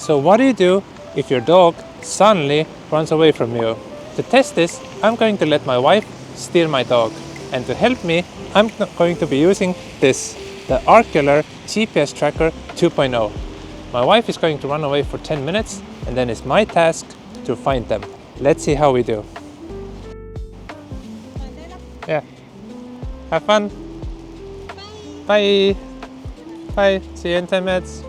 So what do you do if your dog suddenly runs away from you? To test this, I'm going to let my wife steer my dog. And to help me, I'm going to be using this, the Aorkuler GPS tracker 2.0. My wife is going to run away for 10 minutes and then it's my task to find them. Let's see how we do. Yeah. Have fun. Bye. Bye. See you in 10 minutes.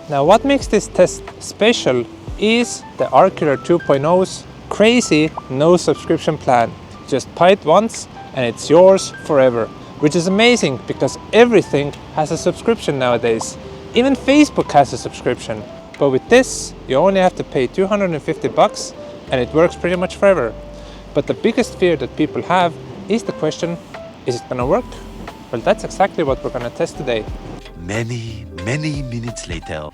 Now what makes this test special is the Aorkuler 2.0's crazy no subscription plan. Just buy it once and it's yours forever, which is amazing because everything has a subscription nowadays. Even Facebook has a subscription. But with this, you only have to pay $250 and it works pretty much forever. But the biggest fear that people have is the question, is it gonna work? Well, that's exactly what we're gonna test today. Many minutes later.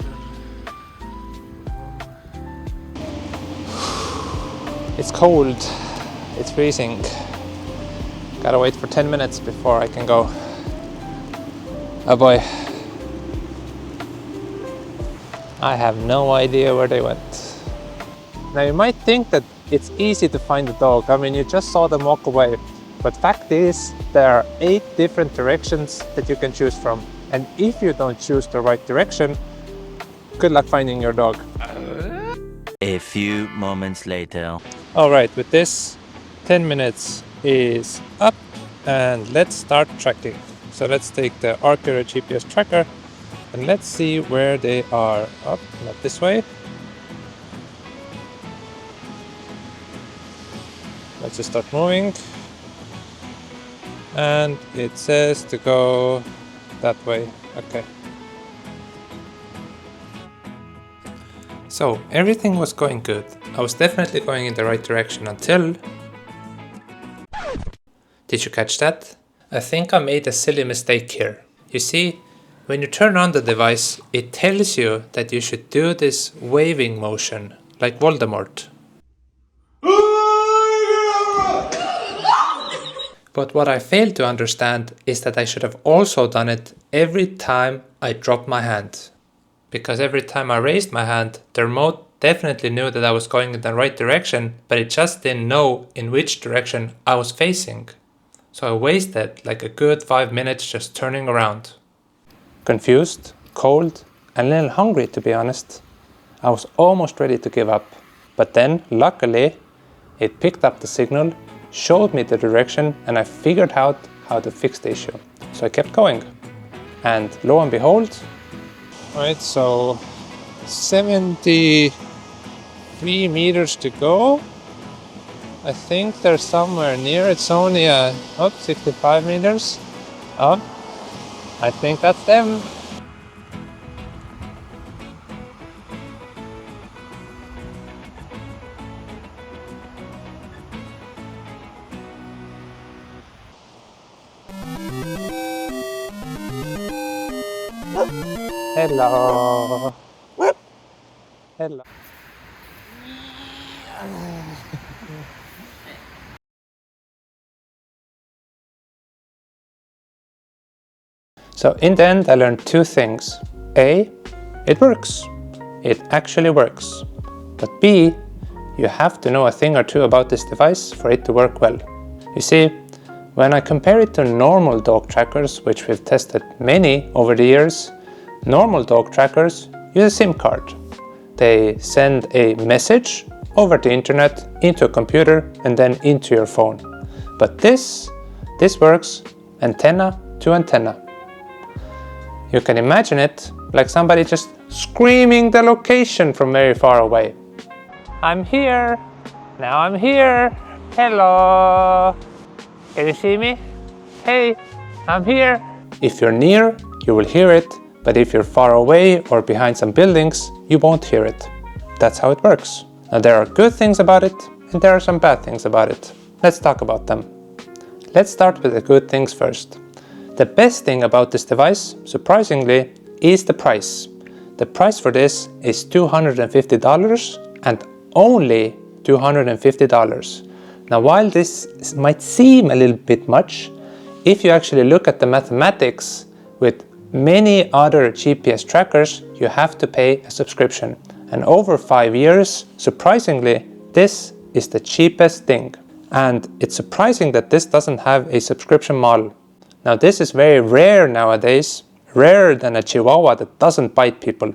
It's cold, it's freezing. Gotta wait for 10 minutes before I can go. Oh boy. I have no idea where they went. Now you might think that it's easy to find the dog. I mean, you just saw them walk away. But fact is, there are 8 different directions that you can choose from. And if you don't choose the right direction, good luck finding your dog. A few moments later. All right, with this, 10 minutes is up and let's start tracking. So let's take the Aorkuler GPS tracker and let's see where they are. Up, not this way. Let's just start moving. And it says to go that way. Okay. So everything was going good. I was definitely going in the right direction until... Did you catch that? I think I made a silly mistake here. You see, when you turn on the device, it tells you that you should do this waving motion, like Voldemort. But what I failed to understand is that I should have also done it every time I dropped my hand. Because every time I raised my hand, the remote definitely knew that I was going in the right direction, but it just didn't know in which direction I was facing. So I wasted like a good 5 minutes just turning around. Confused, cold, and a little hungry, to be honest. I was almost ready to give up. But then, luckily, it picked up the signal, showed me the direction, and I figured out how to fix the issue. So I kept going. And lo and behold, right, so 73 meters to go. I think they're somewhere near. It's only 65 meters. Oh, I think that's them. Hello. Hello. So in the end, I learned 2 things. A, it works. It actually works. But B, you have to know a thing or two about this device for it to work well. You see, when I compare it to normal dog trackers, which we've tested many over the years, normal dog trackers use a SIM card. They send a message over the internet into a computer and then into your phone. But this works antenna to antenna. You can imagine it like somebody just screaming the location from very far away. I'm here. Now I'm here. Hello. Can you see me? Hey, I'm here. If you're near, you will hear it, but if you're far away or behind some buildings, you won't hear it. That's how it works. Now there are good things about it, and there are some bad things about it. Let's talk about them. Let's start with the good things first. The best thing about this device, surprisingly, is the price. The price for this is $250 and only $250. Now, while this might seem a little bit much, if you actually look at the mathematics with many other GPS trackers, you have to pay a subscription. And over 5 years, surprisingly, this is the cheapest thing. And it's surprising that this doesn't have a subscription model. Now this is very rare nowadays, rarer than a Chihuahua that doesn't bite people.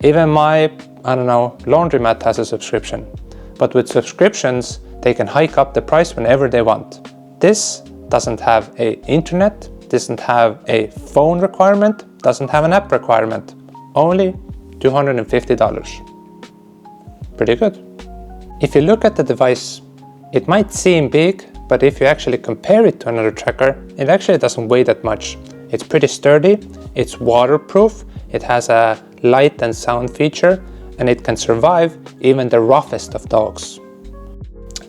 Even my, laundromat has a subscription. But with subscriptions, they can hike up the price whenever they want. This doesn't have an internet, doesn't have a phone requirement, doesn't have an app requirement. Only $250. Pretty good. If you look at the device, it might seem big, but if you actually compare it to another tracker, it actually doesn't weigh that much. It's pretty sturdy, it's waterproof, it has a light and sound feature, and it can survive even the roughest of dogs.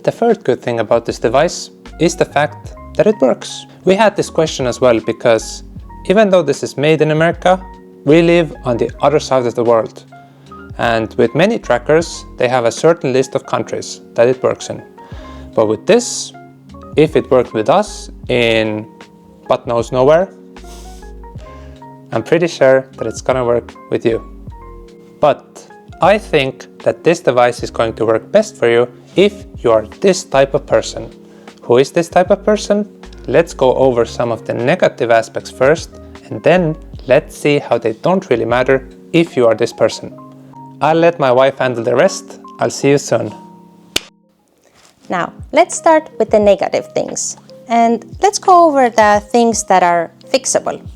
The third good thing about this device is the fact that it works. We had this question as well because even though this is made in America, we live on the other side of the world. And with many trackers, they have a certain list of countries that it works in. But with this, if it worked with us in butt knows nowhere, I'm pretty sure that it's gonna work with you. But I think that this device is going to work best for you if you are this type of person. Who is this type of person? Let's go over some of the negative aspects first, and then let's see how they don't really matter if you are this person. I'll let my wife handle the rest. I'll see you soon. Now, let's start with the negative things. And let's go over the things that are fixable.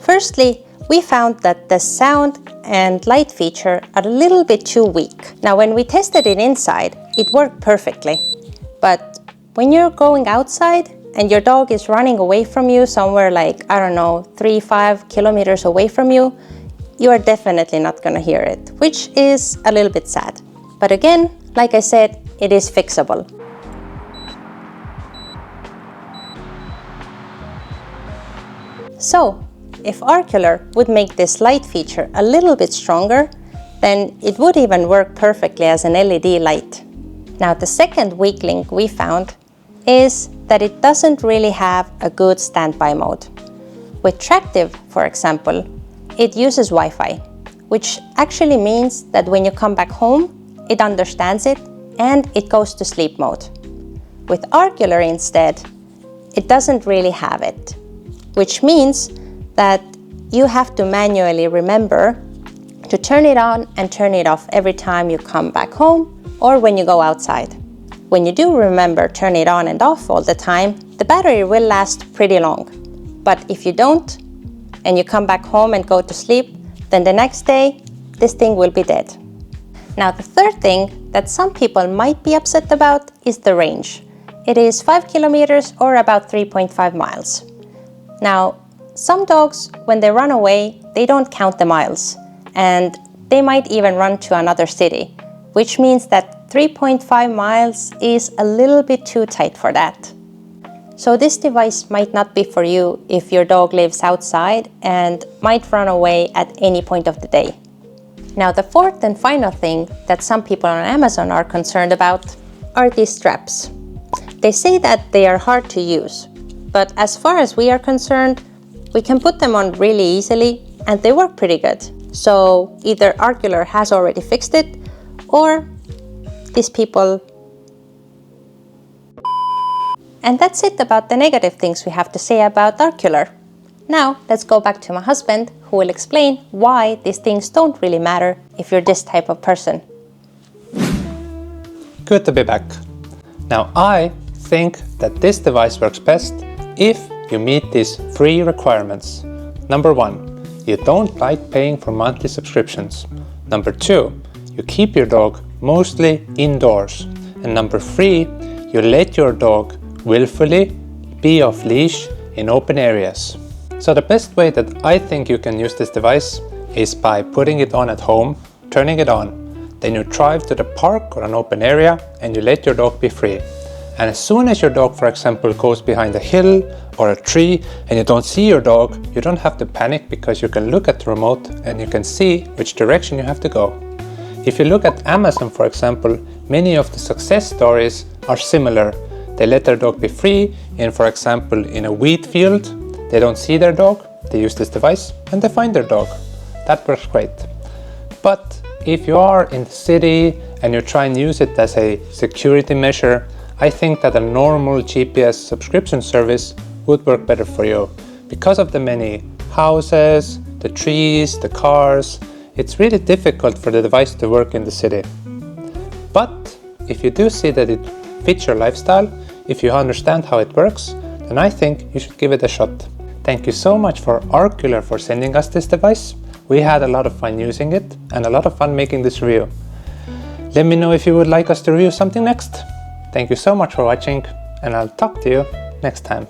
Firstly, we found that the sound and light feature are a little bit too weak. Now, when we tested it inside, it worked perfectly. But when you're going outside and your dog is running away from you somewhere like, 3-5 kilometers away from you, you are definitely not going to hear it, which is a little bit sad. But again, like I said, it is fixable. So, if Aorkuler would make this light feature a little bit stronger, then it would even work perfectly as an LED light. Now, the second weak link we found is that it doesn't really have a good standby mode. With Tractive, for example, it uses Wi-Fi, which actually means that when you come back home, it understands it and it goes to sleep mode. With Aorkuler instead, it doesn't really have it, which means that you have to manually remember to turn it on and turn it off every time you come back home or when you go outside. When you do remember turn it on and off all the time, the battery will last pretty long. But if you don't, and you come back home and go to sleep, then the next day, this thing will be dead. Now, the third thing that some people might be upset about is the range. It is 5 kilometers or about 3.5 miles. Now, some dogs, when they run away, they don't count the miles, and they might even run to another city, which means that 3.5 miles is a little bit too tight for that. So this device might not be for you if your dog lives outside and might run away at any point of the day. Now, the fourth and final thing that some people on Amazon are concerned about are these straps. They say that they are hard to use, but as far as we are concerned, we can put them on really easily and they work pretty good. So either Aorkuler has already fixed it or these people. And that's it about the negative things we have to say about Aorkuler. Now let's go back to my husband who will explain why these things don't really matter if you're this type of person. Good to be back. Now I think that this device works best if you meet these 3 requirements. Number 1, you don't like paying for monthly subscriptions. Number 2, you keep your dog mostly indoors. And number 3, you let your dog willfully be off leash in open areas. So the best way that I think you can use this device is by putting it on at home, turning it on. Then you drive to the park or an open area and you let your dog be free. And as soon as your dog, for example, goes behind a hill or a tree and you don't see your dog, you don't have to panic because you can look at the remote and you can see which direction you have to go. If you look at Amazon, for example, many of the success stories are similar. They let their dog be free in, for example, in a wheat field. They don't see their dog, they use this device and they find their dog. That works great. But if you are in the city and you try and use it as a security measure, I think that a normal GPS subscription service would work better for you. Because of the many houses, the trees, the cars, it's really difficult for the device to work in the city. But if you do see that it fits your lifestyle, if you understand how it works, then I think you should give it a shot. Thank you so much for Aorkuler for sending us this device. We had a lot of fun using it and a lot of fun making this review. Let me know if you would like us to review something next. Thank you so much for watching, and I'll talk to you next time.